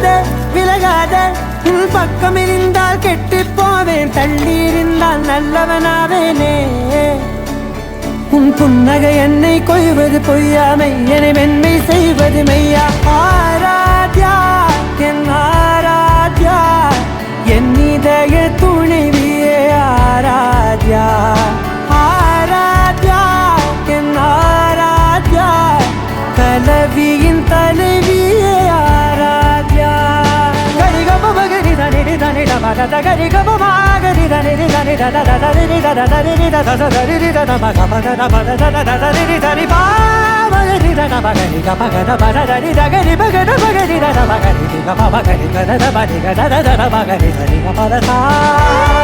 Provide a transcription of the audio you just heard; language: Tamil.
விலகாதே விலகாதே உன் பக்கம் இருந்தால் கெட்டு போவேன் தள்ளி இருந்தால் நல்லவனாவேனே உன் புன்னகை என்னை கொய்வது பொய்யாமை என்னை மென்மை செய்வது மெய்யா ஆராத்யா என் ஆராத்யா என் இதய துணைவியே ஆராத்யா ஆராத்யா என் ஆராத்யா கலவியின் தலைவியே ஆராத்யா கரிகம மகரி தனி தனி மகத கரிகம மகரி தனி தனி தனி தனி தனி தனி தனி மகமத மகத தனி பா மகரி தன மகரி மகத மகரி தகரி மகத மகரி தன மகரி மகரி கத மகரி கத மகரி தனி மகத